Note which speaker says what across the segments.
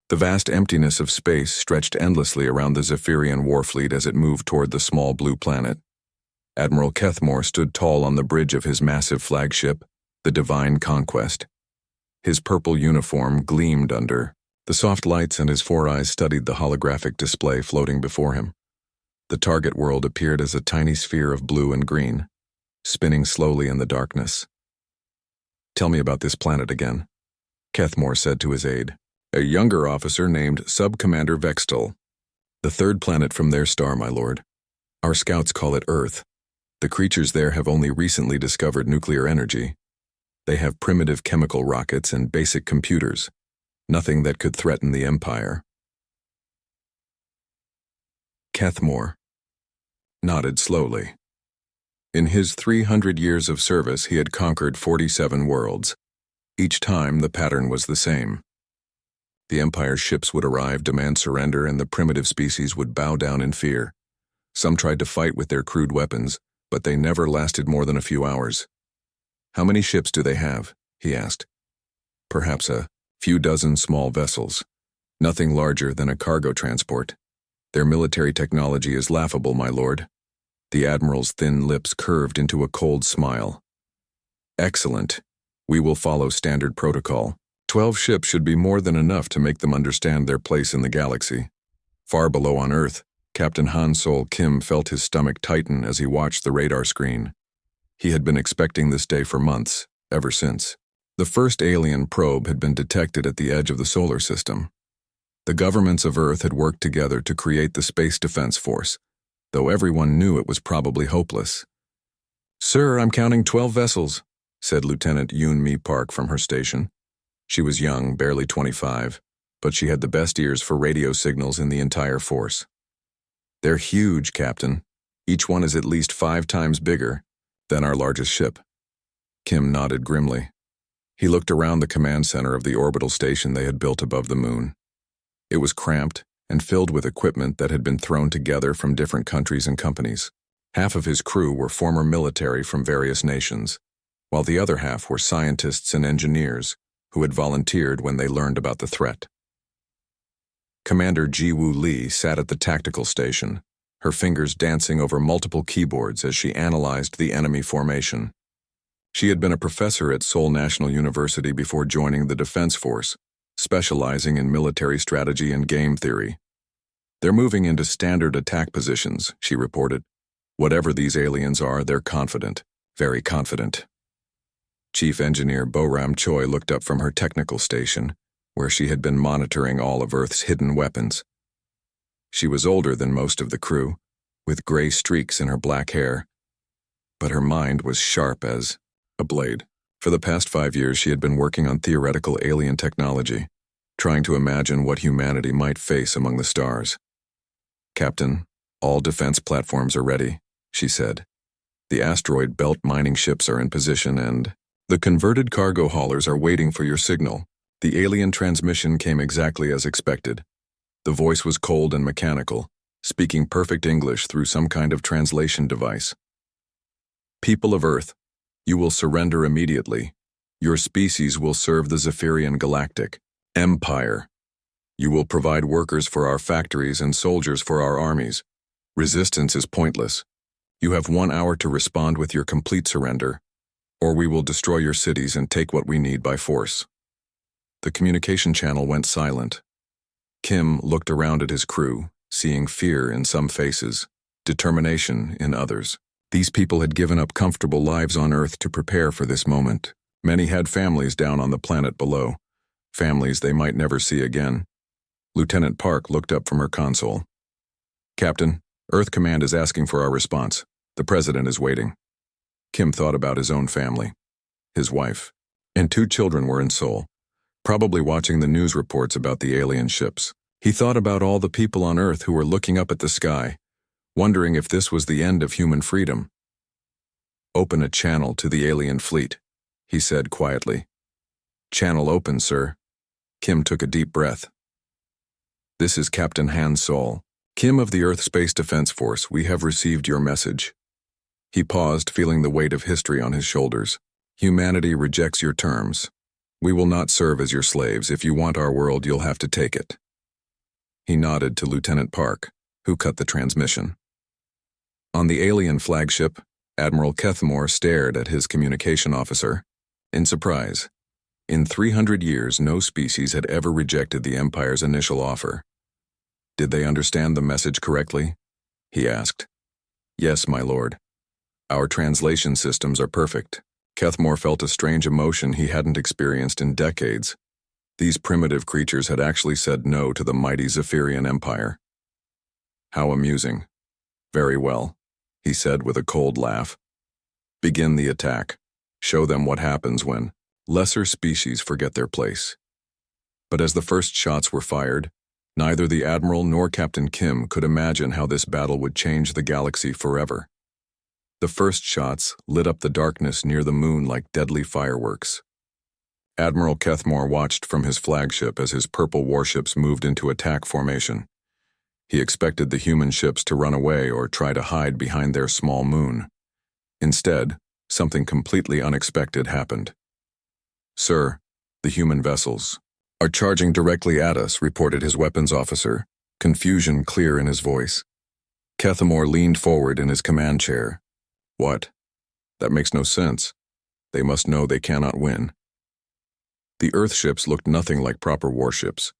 Speaker 1: The vast emptiness of space stretched endlessly around the Zephyrian warfleet as it moved toward the small blue planet. Admiral Kethmore stood tall on the bridge of his massive flagship, the Divine Conquest. His purple uniform gleamed under the soft lights, and his four eyes studied the holographic display floating before him. The target world appeared as a tiny sphere of blue and green, spinning slowly in the darkness. "Tell me about this planet again," Kethmore said to his aide, a younger officer named Sub-Commander Vextel. "The third planet from their star, my lord. Our scouts call it Earth. The creatures there have only recently discovered nuclear energy. They have primitive chemical rockets and basic computers, nothing that could threaten the Empire." Kethmore nodded slowly. In his 300 years of service, he had conquered 47 worlds. Each time, the pattern was the same. The Empire's ships would arrive, demand surrender, and the primitive species would bow down in fear. Some tried to fight with their crude weapons, but they never lasted more than a few hours. "How many ships do they have?" he asked. "Perhaps a few dozen small vessels, nothing larger than a cargo transport. Their military technology is laughable, my lord." The Admiral's thin lips curved into a cold smile. "Excellent. We will follow standard protocol. 12 ships should be more than enough to make them understand their place in the galaxy." Far below on Earth, Captain Han Sol Kim felt his stomach tighten as he watched the radar screen. He had been expecting this day for months, ever since. The first alien probe had been detected at the edge of the solar system. The governments of Earth had worked together to create the Space Defense Force, though everyone knew it was probably hopeless. "Sir, I'm counting 12 vessels," said Lieutenant Yoon Mi Park from her station. She was young, barely 25, but she had the best ears for radio signals in the entire force. "They're huge, Captain. Each one is at least 5 times bigger than our largest ship." Kim nodded grimly. He looked around the command center of the orbital station they had built above the moon. It was cramped and filled with equipment that had been thrown together from different countries and companies. Half of his crew were former military from various nations, while the other half were scientists and engineers who had volunteered when they learned about the threat. Commander Ji-Woo Lee sat at the tactical station, her fingers dancing over multiple keyboards as she analyzed the enemy formation. She had been a professor at Seoul National University before joining the Defense Force, specializing in military strategy and game theory. "They're moving into standard attack positions," she reported. "Whatever these aliens are, they're confident, very confident." Chief Engineer Bo-Ram Choi looked up from her technical station, where she had been monitoring all of Earth's hidden weapons. She was older than most of the crew, with gray streaks in her black hair, but her mind was sharp as a blade. For the past 5 years, she had been working on theoretical alien technology, trying to imagine what humanity might face among the stars. "Captain, all defense platforms are ready," she said. "The asteroid belt mining ships are in position and the converted cargo haulers are waiting for your signal." The alien transmission came exactly as expected. The voice was cold and mechanical, speaking perfect English through some kind of translation device. "People of Earth, you will surrender immediately. Your species will serve the Zephyrian Galactic Empire. You will provide workers for our factories and soldiers for our armies. Resistance is pointless. You have 1 hour to respond with your complete surrender, or we will destroy your cities and take what we need by force." The communication channel went silent. Kim looked around at his crew, seeing fear in some faces, determination in others. These people had given up comfortable lives on Earth to prepare for this moment. Many had families down on the planet below, families they might never see again. Lieutenant Park looked up from her console. "Captain, Earth Command is asking for our response. The President is waiting." Kim thought about his own family. His wife and 2 children were in Seoul, probably watching the news reports about the alien ships. He thought about all the people on Earth who were looking up at the sky, wondering if this was the end of human freedom. "Open a channel to the alien fleet," he said quietly. "Channel open, sir." Kim took a deep breath. "This is Captain Han Sol. Kim of the Earth Space Defense Force, we have received your message." He paused, feeling the weight of history on his shoulders. "Humanity rejects your terms. We will not serve as your slaves. If you want our world, you'll have to take it. He nodded to Lieutenant Park, who cut the transmission. On the alien flagship, Admiral Kethmore stared at his communication officer in surprise. In 300 years, no species had ever rejected the Empire's initial offer. Did they understand the message correctly? He asked. Yes, my lord. Our translation systems are perfect. Kethmore felt a strange emotion he hadn't experienced in decades. These primitive creatures had actually said no to the mighty Zephyrian Empire. How amusing. Very well, he said with a cold laugh. Begin the attack. Show them what happens when lesser species forget their place. But as the first shots were fired, neither the Admiral nor Captain Kim could imagine how this battle would change the galaxy forever. The first shots lit up the darkness near the moon like deadly fireworks. Admiral Kethmore watched from his flagship as his purple warships moved into attack formation. He expected the human ships to run away or try to hide behind their small moon. Instead, something completely unexpected happened. Sir, the human vessels are charging directly at us, reported his weapons officer, confusion clear in his voice. Kethmore leaned forward in his command chair. What? That makes no sense. They must know they cannot win. The Earthships looked nothing like proper warships.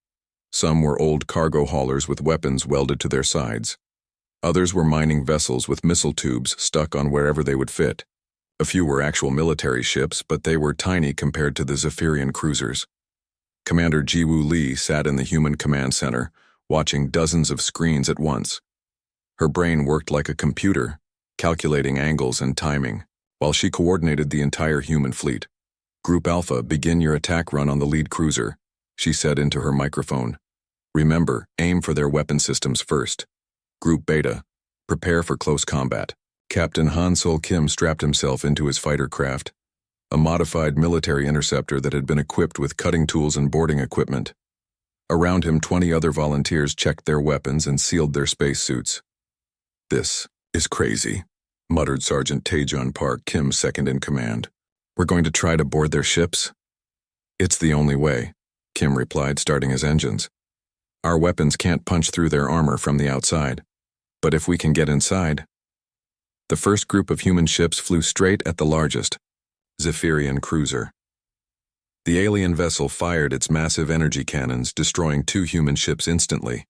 Speaker 1: Some were old cargo haulers with weapons welded to their sides. Others were mining vessels with missile tubes stuck on wherever they would fit. A few were actual military ships, but they were tiny compared to the Zephyrian cruisers. Commander Jiwoo Lee sat in the human command center, watching dozens of screens at once. Her brain worked like a computer, calculating angles and timing, while she coordinated the entire human fleet. Group Alpha, begin your attack run on the lead cruiser, she said into her microphone. Remember, aim for their weapon systems first. Group Beta, prepare for close combat. Captain Han Sol Kim strapped himself into his fighter craft, a modified military interceptor that had been equipped with cutting tools and boarding equipment. Around him, 20 other volunteers checked their weapons and sealed their spacesuits. This is crazy, muttered Sergeant Taejun Park, Kim's second in command. We're going to try to board their ships? It's the only way, Kim replied, starting his engines. Our weapons can't punch through their armor from the outside. But if we can get inside... The first group of human ships flew straight at the largest, Zephyrian cruiser. The alien vessel fired its massive energy cannons, destroying 2 human ships instantly.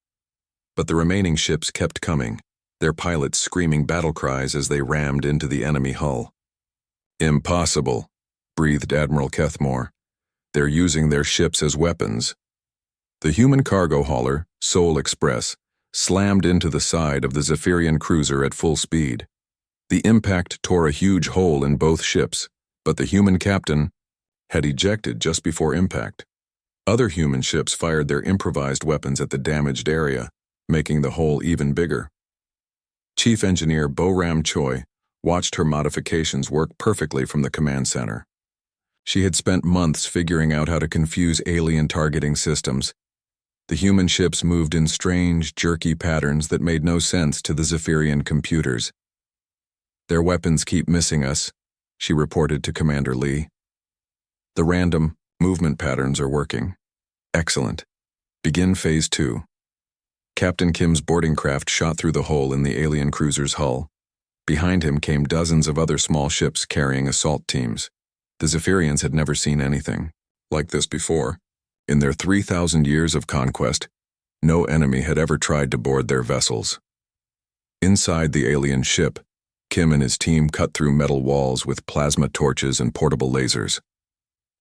Speaker 1: But the remaining ships kept coming, their pilots screaming battle cries as they rammed into the enemy hull. Impossible, breathed Admiral Kethmore. They're using their ships as weapons. The human cargo hauler, Seoul Express, slammed into the side of the Zephyrian cruiser at full speed. The impact tore a huge hole in both ships, but the human captain had ejected just before impact. Other human ships fired their improvised weapons at the damaged area, making the hole even bigger. Chief Engineer Bo-Ram Choi watched her modifications work perfectly from the command center. She had spent months figuring out how to confuse alien targeting systems. The human ships moved in strange, jerky patterns that made no sense to the Zephyrian computers. Their weapons keep missing us, she reported to Commander Lee. The random movement patterns are working. Excellent. Begin Phase 2. Captain Kim's boarding craft shot through the hole in the alien cruiser's hull. Behind him came dozens of other small ships carrying assault teams. The Zephyrians had never seen anything like this before. In their 3,000 years of conquest, no enemy had ever tried to board their vessels. Inside the alien ship, Kim and his team cut through metal walls with plasma torches and portable lasers.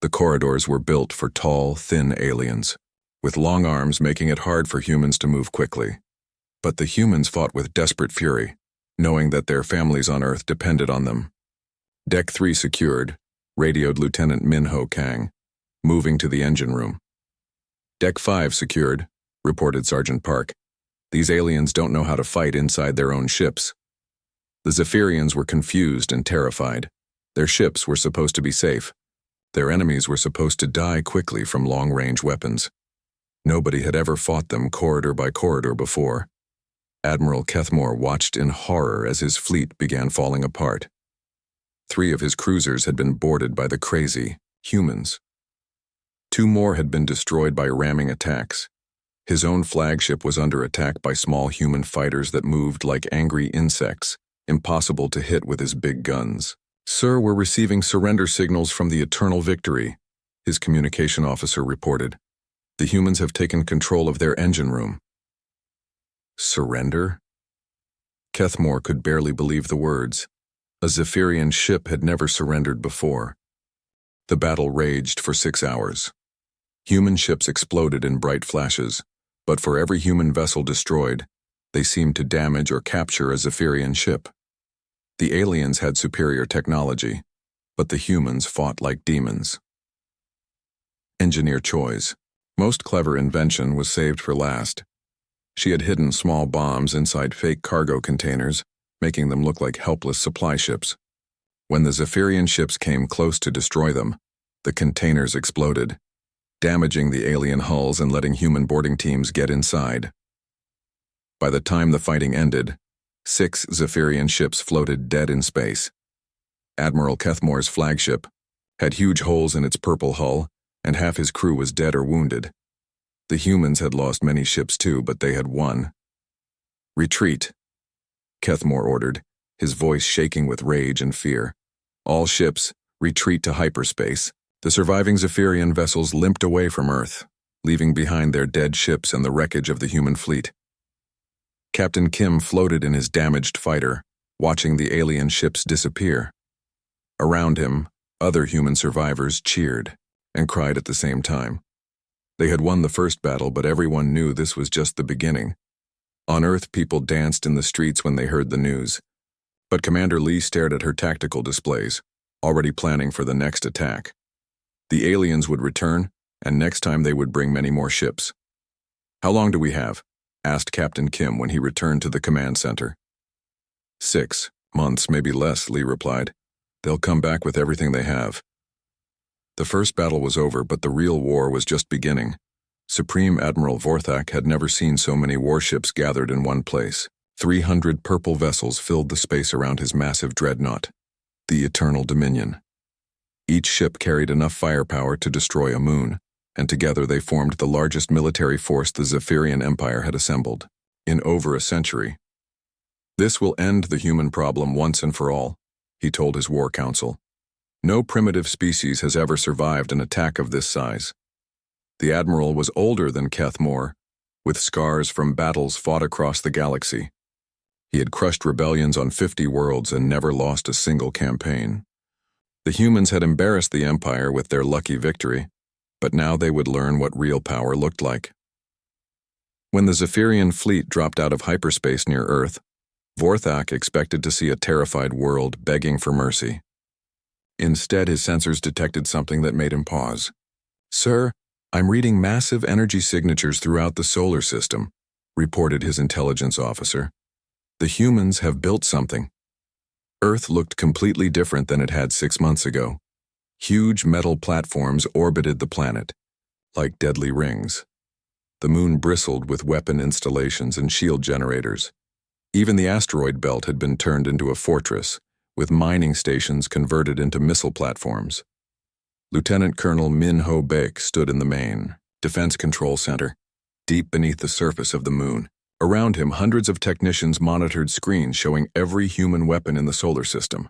Speaker 1: The corridors were built for tall, thin aliens, with long arms making it hard for humans to move quickly. But the humans fought with desperate fury, knowing that their families on Earth depended on them. Deck 3 secured, radioed Lieutenant Min-Ho Kang, moving to the engine room. Deck 5 secured, reported Sergeant Park. These aliens don't know how to fight inside their own ships. The Zephyrians were confused and terrified. Their ships were supposed to be safe. Their enemies were supposed to die quickly from long-range weapons. Nobody had ever fought them corridor by corridor before. Admiral Kethmore watched in horror as his fleet began falling apart. 3 of his cruisers had been boarded by the crazy humans. Two more had been destroyed by ramming attacks. His own flagship was under attack by small human fighters that moved like angry insects, impossible to hit with his big guns. "Sir, we're receiving surrender signals from the Eternal Victory," his communication officer reported. "The humans have taken control of their engine room." Surrender? Kethmore could barely believe the words. A Zephyrian ship had never surrendered before. The battle raged for 6 hours. Human ships exploded in bright flashes, but for every human vessel destroyed, they seemed to damage or capture a Zephyrian ship. The aliens had superior technology, but the humans fought like demons. Engineer Choi's most clever invention was saved for last. She had hidden small bombs inside fake cargo containers, making them look like helpless supply ships. When the Zephyrian ships came close to destroy them, the containers exploded, damaging the alien hulls and letting human boarding teams get inside. By the time the fighting ended, 6 Zephyrian ships floated dead in space. Admiral Kethmore's flagship had huge holes in its purple hull, and half his crew was dead or wounded. The humans had lost many ships too, but they had won. "Retreat," Kethmore ordered, his voice shaking with rage and fear. "All ships, retreat to hyperspace." The surviving Zephyrian vessels limped away from Earth, leaving behind their dead ships and the wreckage of the human fleet. Captain Kim floated in his damaged fighter, watching the alien ships disappear. Around him, other human survivors cheered and cried at the same time. They had won the first battle, but everyone knew this was just the beginning. On Earth, people danced in the streets when they heard the news. But Commander Lee stared at her tactical displays, already planning for the next attack. The aliens would return, and next time they would bring many more ships. "How long do we have?" asked Captain Kim when he returned to the command center. 6 months, maybe less, Lee replied. "They'll come back with everything they have." The first battle was over, but the real war was just beginning. Supreme Admiral Vorthak had never seen so many warships gathered in one place. 300 purple vessels filled the space around his massive dreadnought, the Eternal Dominion. Each ship carried enough firepower to destroy a moon, and together they formed the largest military force the Zephyrian Empire had assembled in over a century. "This will end the human problem once and for all," he told his war council. "No primitive species has ever survived an attack of this size." The admiral was older than Kethmore, with scars from battles fought across the galaxy. He had crushed rebellions on 50 worlds and never lost a single campaign. The humans had embarrassed the Empire with their lucky victory, but now they would learn what real power looked like. When the Zephyrian fleet dropped out of hyperspace near Earth, Vorthak expected to see a terrified world begging for mercy. Instead, his sensors detected something that made him pause. "Sir, I'm reading massive energy signatures throughout the solar system," reported his intelligence officer. "The humans have built something." Earth looked completely different than it had 6 months ago. Huge metal platforms orbited the planet, like deadly rings. The moon bristled with weapon installations and shield generators. Even the asteroid belt had been turned into a fortress, with mining stations converted into missile platforms. Lieutenant Colonel Min Ho Baek stood in the main Defense Control Center, deep beneath the surface of the moon. Around him, hundreds of technicians monitored screens showing every human weapon in the solar system.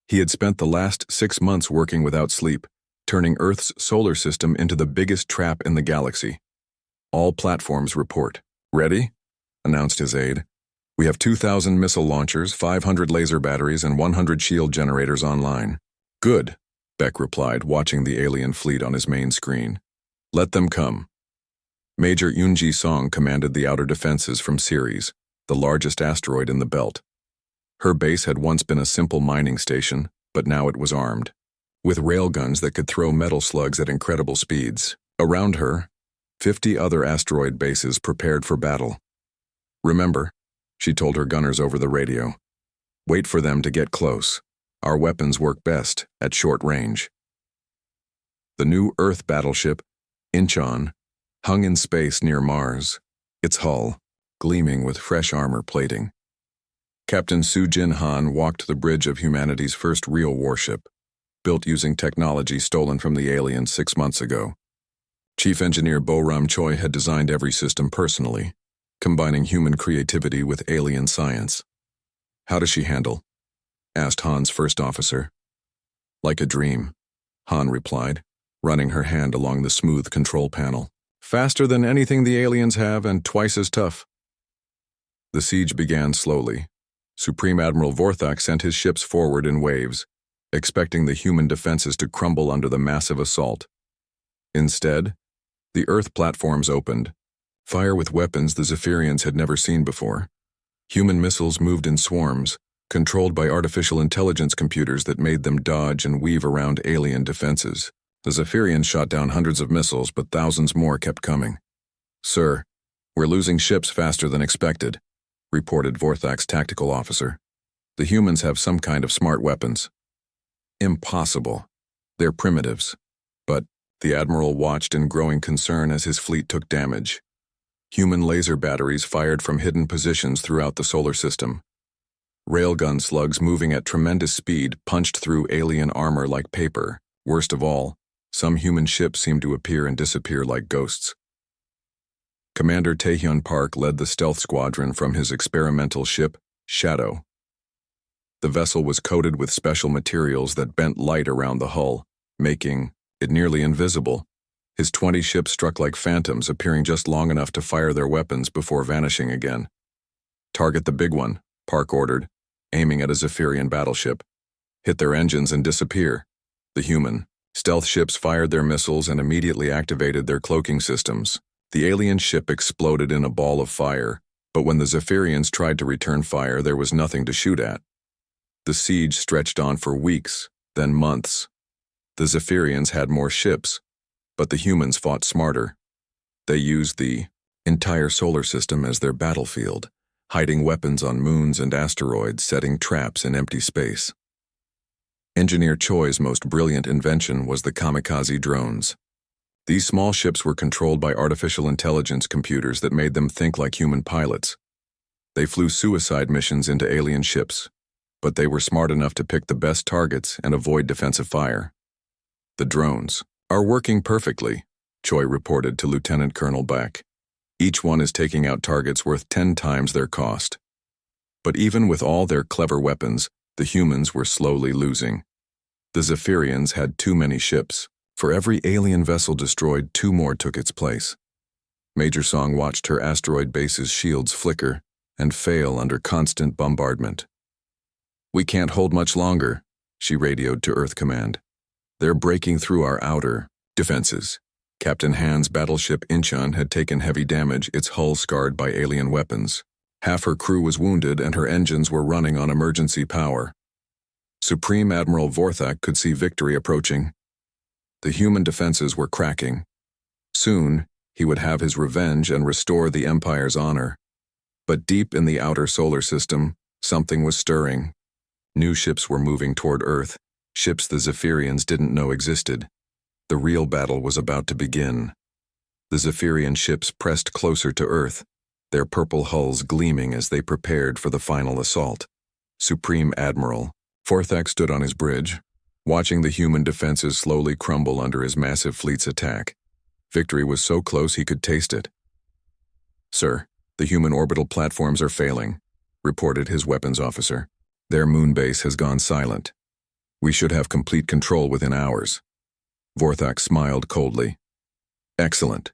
Speaker 1: He had spent the last 6 months working without sleep, turning Earth's solar system into the biggest trap in the galaxy. "All platforms report." "Ready?" announced his aide. "We have 2,000 missile launchers, 500 laser batteries, and 100 shield generators online." "Good," Beck replied, watching the alien fleet on his main screen. "Let them come." Major Yoonji Song commanded the outer defenses from Ceres, the largest asteroid in the belt. Her base had once been a simple mining station, but now it was armed, with railguns that could throw metal slugs at incredible speeds. Around her, 50 other asteroid bases prepared for battle. "Remember," she told her gunners over the radio, "wait for them to get close. Our weapons work best at short range." The new Earth battleship, Incheon, hung in space near Mars, its hull gleaming with fresh armor plating. Captain Soo-Jin Han walked the bridge of humanity's first real warship, built using technology stolen from the aliens 6 months ago. Chief Engineer Bo-Ram Choi had designed every system personally, combining human creativity with alien science. "How does she handle?" asked Han's first officer. "Like a dream," Han replied, running her hand along the smooth control panel. "Faster than anything the aliens have and twice as tough." The siege began slowly. Supreme Admiral Vorthak sent his ships forward in waves, expecting the human defenses to crumble under the massive assault. Instead, the Earth platforms opened, fire with weapons the Zephyrians had never seen before. Human missiles moved in swarms, controlled by artificial intelligence computers that made them dodge and weave around alien defenses. The Zephyrians shot down hundreds of missiles, but thousands more kept coming. "Sir, we're losing ships faster than expected," reported Vorthak's tactical officer. "The humans have some kind of smart weapons." "Impossible. They're primitives." But the Admiral watched in growing concern as his fleet took damage. Human laser batteries fired from hidden positions throughout the solar system. Railgun slugs moving at tremendous speed punched through alien armor like paper. Worst of all, some human ships seemed to appear and disappear like ghosts. Commander Taehyun Park led the stealth squadron from his experimental ship, Shadow. The vessel was coated with special materials that bent light around the hull, making it nearly invisible. His 20 ships struck like phantoms, appearing just long enough to fire their weapons before vanishing again. "Target the big one," Park ordered, aiming at a Zephyrian battleship. "Hit their engines and disappear." The human stealth ships fired their missiles and immediately activated their cloaking systems. The alien ship exploded in a ball of fire, but when the Zephyrians tried to return fire, there was nothing to shoot at. The siege stretched on for weeks, then months. The Zephyrians had more ships, but the humans fought smarter. They used the entire solar system as their battlefield, hiding weapons on moons and asteroids, setting traps in empty space. Engineer Choi's most brilliant invention was the kamikaze drones. These small ships were controlled by artificial intelligence computers that made them think like human pilots. They flew suicide missions into alien ships, but they were smart enough to pick the best targets and avoid defensive fire. "The drones are working perfectly," Choi reported to Lieutenant Colonel Back. "Each one is taking out targets worth 10 times their cost." But even with all their clever weapons, the humans were slowly losing. The Zephyrians had too many ships. For every alien vessel destroyed, 2 more took its place. Major Song watched her asteroid base's shields flicker and fail under constant bombardment. "We can't hold much longer," she radioed to Earth Command. "They're breaking through our outer defenses." Captain Han's battleship Incheon had taken heavy damage, its hull scarred by alien weapons. Half her crew was wounded and her engines were running on emergency power. Supreme Admiral Vorthak could see victory approaching. The human defenses were cracking. Soon, he would have his revenge and restore the Empire's honor. But deep in the outer solar system, something was stirring. New ships were moving toward Earth, ships the Zephyrians didn't know existed. The real battle was about to begin. The Zephyrian ships pressed closer to Earth, their purple hulls gleaming as they prepared for the final assault. Supreme Admiral Vorthak stood on his bridge, watching the human defenses slowly crumble under his massive fleet's attack. Victory was so close he could taste it. "Sir, the human orbital platforms are failing," reported his weapons officer. "Their moon base has gone silent. We should have complete control within hours." Vorthak smiled coldly. "Excellent.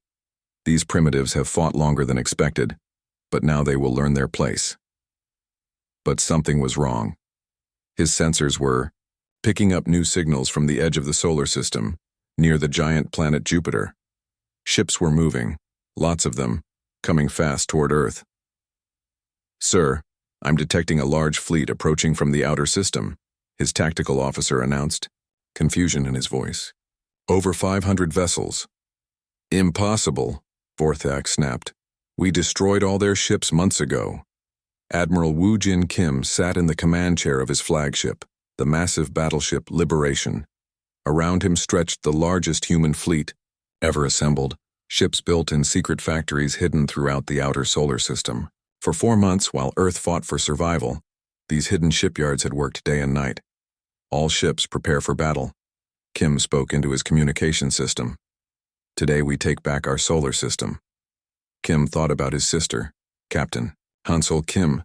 Speaker 1: These primitives have fought longer than expected, but now they will learn their place." But something was wrong. His sensors were picking up new signals from the edge of the solar system, near the giant planet Jupiter. Ships were moving, lots of them, coming fast toward Earth. "Sir, I'm detecting a large fleet approaching from the outer system," his tactical officer announced, confusion in his voice. "Over 500 vessels." "Impossible," Vorthak snapped. "We destroyed all their ships months ago." Admiral Woo Jin Kim sat in the command chair of his flagship, the massive battleship Liberation. Around him stretched the largest human fleet ever assembled, ships built in secret factories hidden throughout the outer solar system. For 4 months, while Earth fought for survival, these hidden shipyards had worked day and night. "All ships prepare for battle," Kim spoke into his communication system. Today we take back our solar system. Kim thought about his sister, Captain Hansel Kim,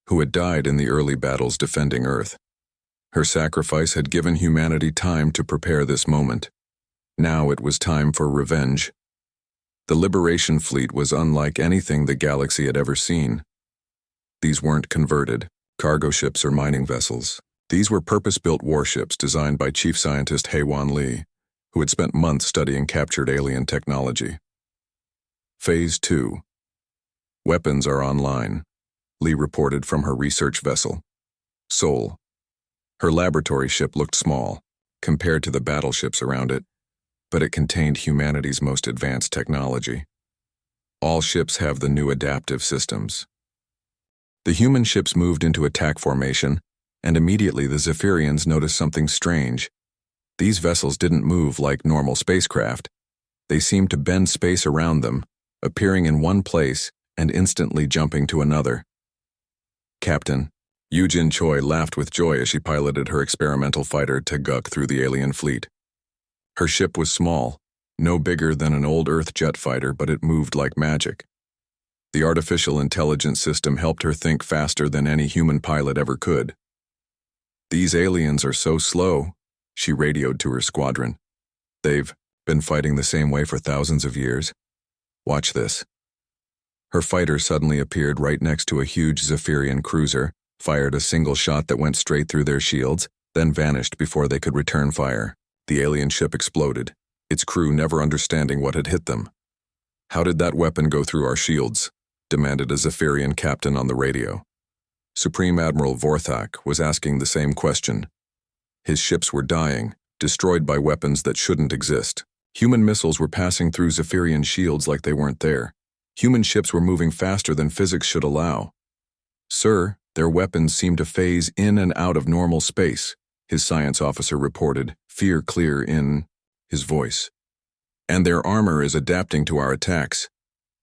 Speaker 1: who had died in the early battles defending Earth. Her sacrifice had given humanity time to prepare this moment. Now it was time for revenge. The Liberation Fleet was unlike anything the galaxy had ever seen. These weren't converted cargo ships or mining vessels. These were purpose-built warships designed by Chief Scientist Haewon Lee, who had spent months studying captured alien technology. Phase 2. Weapons are online, Lee reported from her research vessel, Seoul. Her laboratory ship looked small, compared to the battleships around it, but it contained humanity's most advanced technology. All ships have the new adaptive systems. The human ships moved into attack formation, and immediately the Zephyrians noticed something strange. These vessels didn't move like normal spacecraft. They seemed to bend space around them, appearing in one place and instantly jumping to another. Captain Yoo-jin Choi laughed with joy as she piloted her experimental fighter Taeguk through the alien fleet. Her ship was small, no bigger than an old Earth jet fighter, but it moved like magic. The artificial intelligence system helped her think faster than any human pilot ever could. "These aliens are so slow," she radioed to her squadron. "They've been fighting the same way for thousands of years. Watch this." Her fighter suddenly appeared right next to a huge Zephyrian cruiser, fired a single shot that went straight through their shields, then vanished before they could return fire. The alien ship exploded, its crew never understanding what had hit them. "How did that weapon go through our shields?" demanded a Zephyrian captain on the radio. Supreme Admiral Vorthak was asking the same question. His ships were dying, destroyed by weapons that shouldn't exist. Human missiles were passing through Zephyrian shields like they weren't there. Human ships were moving faster than physics should allow. "Sir, their weapons seem to phase in and out of normal space," his science officer reported, fear clear in his voice. "And their armor is adapting to our attacks.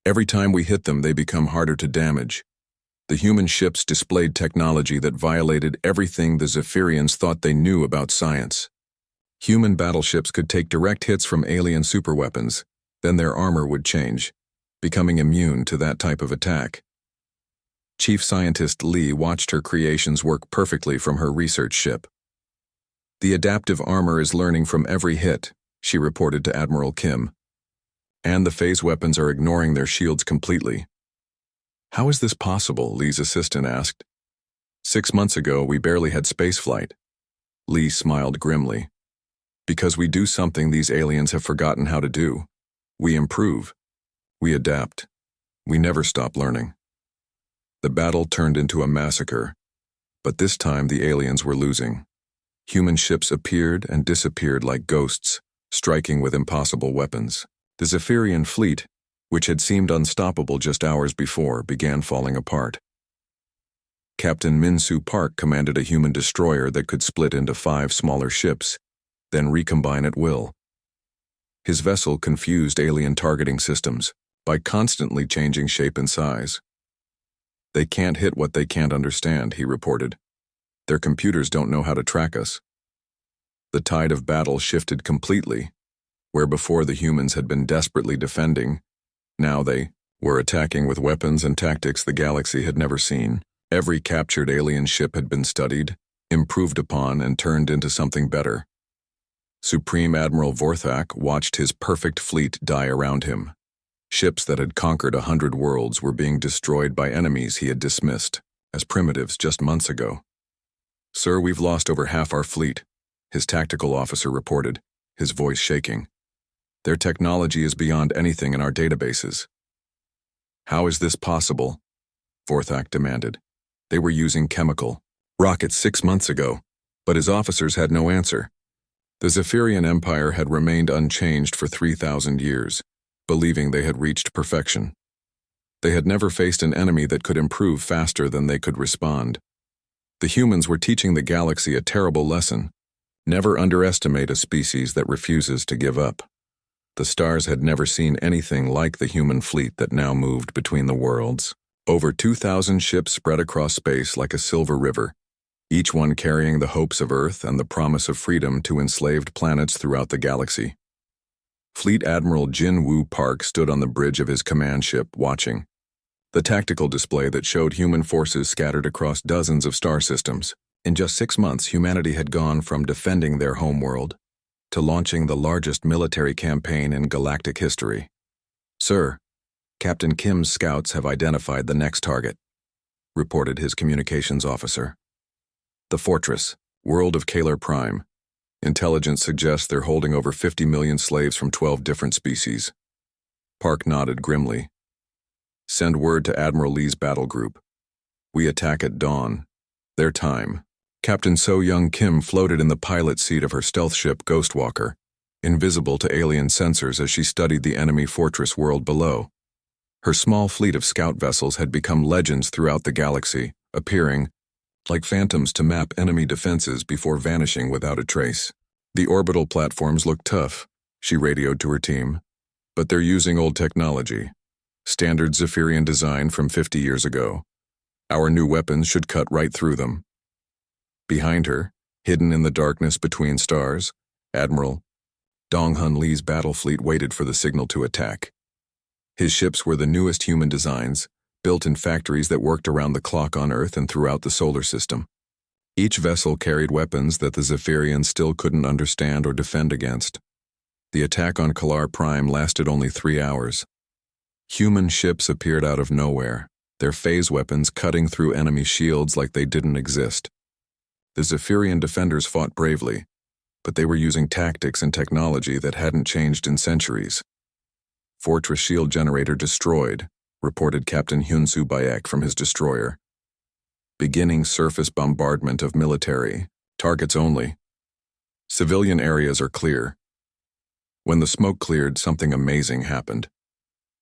Speaker 1: Every time we hit them, they become harder to damage." The human ships displayed technology that violated everything the Zephyrians thought they knew about science. Human battleships could take direct hits from alien superweapons, then their armor would change, becoming immune to that type of attack. Chief Scientist Lee watched her creations work perfectly from her research ship. "The adaptive armor is learning from every hit," she reported to Admiral Kim. "And the phase weapons are ignoring their shields completely." "How is this possible?" Lee's assistant asked. "6 months ago, we barely had spaceflight." Lee smiled grimly. "Because we do something these aliens have forgotten how to do. We improve. We adapt. We never stop learning." The battle turned into a massacre, but this time the aliens were losing. Human ships appeared and disappeared like ghosts, striking with impossible weapons. The Zephyrian fleet, which had seemed unstoppable just hours before, began falling apart. Captain Min-Soo Park commanded a human destroyer that could split into 5 smaller ships, then recombine at will. His vessel confused alien targeting systems by constantly changing shape and size. "They can't hit what they can't understand," he reported. "Their computers don't know how to track us." The tide of battle shifted completely. Where before the humans had been desperately defending, now they were attacking with weapons and tactics the galaxy had never seen. Every captured alien ship had been studied, improved upon, and turned into something better. Supreme Admiral Vorthak watched his perfect fleet die around him. Ships that had conquered 100 worlds were being destroyed by enemies he had dismissed as primitives just months ago. "Sir, we've lost over half our fleet," his tactical officer reported, his voice shaking. "Their technology is beyond anything in our databases." "How is this possible?" Vorthak demanded. "They were using chemical rockets 6 months ago," but his officers had no answer. The Zephyrian Empire had remained unchanged for 3,000 years, believing they had reached perfection. They had never faced an enemy that could improve faster than they could respond. The humans were teaching the galaxy a terrible lesson. Never underestimate a species that refuses to give up. The stars had never seen anything like the human fleet that now moved between the worlds. Over 2,000 ships spread across space like a silver river, each one carrying the hopes of Earth and the promise of freedom to enslaved planets throughout the galaxy. Fleet Admiral Jin Woo Park stood on the bridge of his command ship, watching the tactical display that showed human forces scattered across dozens of star systems. In just 6 months, humanity had gone from defending their homeworld to launching the largest military campaign in galactic history. "Sir, Captain Kim's scouts have identified the next target," reported his communications officer. "The fortress, world of Kalar Prime. Intelligence suggests they're holding over 50 million slaves from 12 different species." Park nodded grimly. "Send word to Admiral Lee's battle group. We attack at dawn. Their time." Captain So-Young Kim floated in the pilot seat of her stealth ship Ghostwalker, invisible to alien sensors as she studied the enemy fortress world below. Her small fleet of scout vessels had become legends throughout the galaxy, appearing like phantoms to map enemy defenses before vanishing without a trace. "The orbital platforms look tough," she radioed to her team, "but they're using old technology. Standard Zephyrian design from 50 years ago. Our new weapons should cut right through them." Behind her, hidden in the darkness between stars, Admiral Dong-Hun Lee's battle fleet waited for the signal to attack. His ships were the newest human designs, built in factories that worked around the clock on Earth and throughout the solar system. Each vessel carried weapons that the Zephyrians still couldn't understand or defend against. The attack on Kalar Prime lasted only 3 hours. Human ships appeared out of nowhere, their phase weapons cutting through enemy shields like they didn't exist. The Zephyrian defenders fought bravely, but they were using tactics and technology that hadn't changed in centuries. "Fortress shield generator destroyed," reported Captain Hyun-Soo Bayek from his destroyer. "Beginning surface bombardment of military. Targets only. Civilian areas are clear." When the smoke cleared, something amazing happened.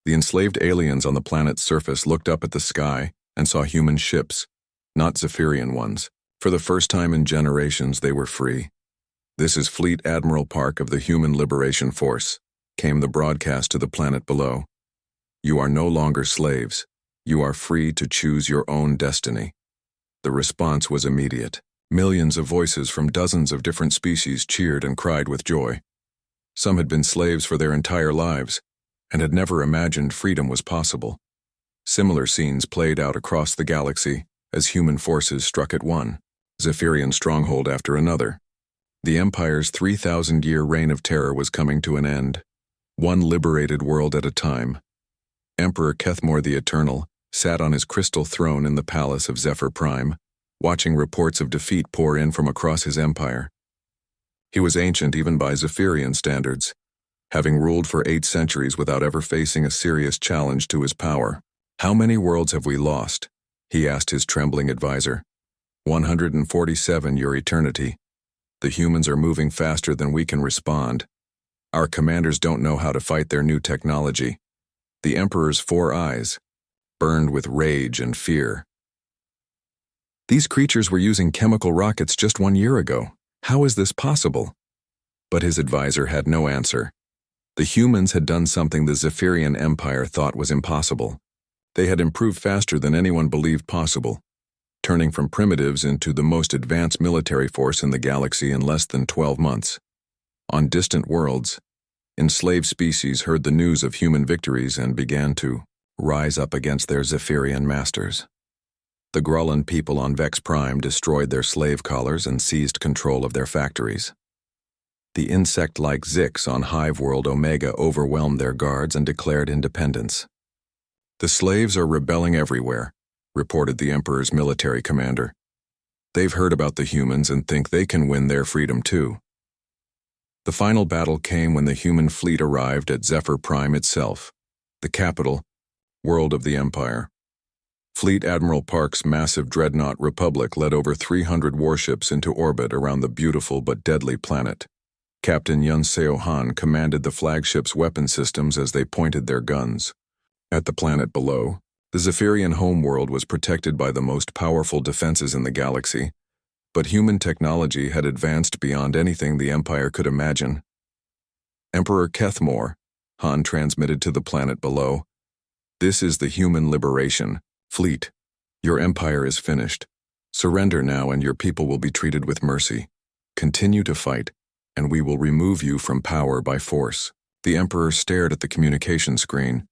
Speaker 1: The enslaved aliens on the planet's surface looked up at the sky and saw human ships, not Zephyrian ones. For the first time in generations, they were free. "This is Fleet Admiral Park of the Human Liberation Force," came the broadcast to the planet below. "You are no longer slaves. You are free to choose your own destiny." The response was immediate. Millions of voices from dozens of different species cheered and cried with joy. Some had been slaves for their entire lives and had never imagined freedom was possible. Similar scenes played out across the galaxy as human forces struck at one Zephyrian stronghold after another. The Empire's 3,000-year reign of terror was coming to an end, one liberated world at a time. Emperor Kethmor the Eternal sat on his crystal throne in the palace of Zephyr Prime, watching reports of defeat pour in from across his empire. He was ancient even by Zephyrian standards, having ruled for 8 centuries without ever facing a serious challenge to his power. "How many worlds have we lost?" he asked his trembling advisor. 147, your eternity. The humans are moving faster than we can respond. Our commanders don't know how to fight their new technology." The Emperor's 4 eyes burned with rage and fear. "These creatures were using chemical rockets just 1 year ago. How is this possible?" But his advisor had no answer. The humans had done something the Zephyrian Empire thought was impossible. They had improved faster than anyone believed possible, turning from primitives into the most advanced military force in the galaxy in less than 12 months. On distant worlds, enslaved species heard the news of human victories and began to rise up against their Zephyrian masters. The Grollan people on Vex Prime destroyed their slave collars and seized control of their factories. The insect-like Zix on Hive World Omega overwhelmed their guards and declared independence. "The slaves are rebelling everywhere," reported the Emperor's military commander. "They've heard about the humans and think they can win their freedom too." The final battle came when the human fleet arrived at Zephyr Prime itself, the capital, world of the Empire. Fleet Admiral Park's massive dreadnought Republic led over 300 warships into orbit around the beautiful but deadly planet. Captain Yun Seo Han commanded the flagship's weapon systems as they pointed their guns. At the planet below, the Zephyrian homeworld was protected by the most powerful defenses in the galaxy, but human technology had advanced beyond anything the Empire could imagine. "Emperor Kethmor," Han transmitted to the planet below, "this is the human liberation fleet. Your empire is finished. Surrender now and your people will be treated with mercy. Continue to fight, and we will remove you from power by force." The Emperor stared at the communication screen,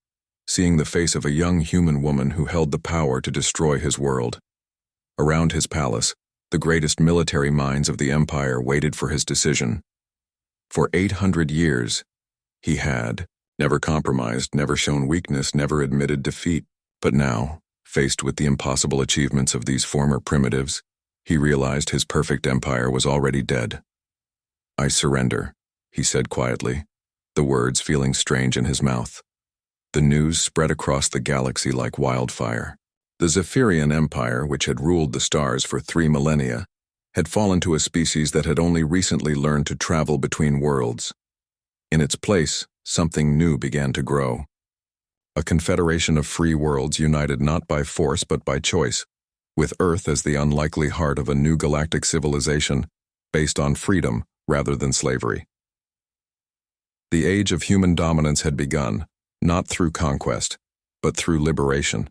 Speaker 1: seeing the face of a young human woman who held the power to destroy his world. Around his palace, the greatest military minds of the Empire waited for his decision. For 800 years, he had never compromised, never shown weakness, never admitted defeat. But now, faced with the impossible achievements of these former primitives, he realized his perfect empire was already dead. "I surrender," he said quietly, the words feeling strange in his mouth. The news spread across the galaxy like wildfire. The Zephyrian Empire, which had ruled the stars for 3 millennia, had fallen to a species that had only recently learned to travel between worlds. In its place, something new began to grow. A confederation of free worlds united not by force but by choice, with Earth as the unlikely heart of a new galactic civilization based on freedom rather than slavery. The age of human dominance had begun, not through conquest, but through liberation.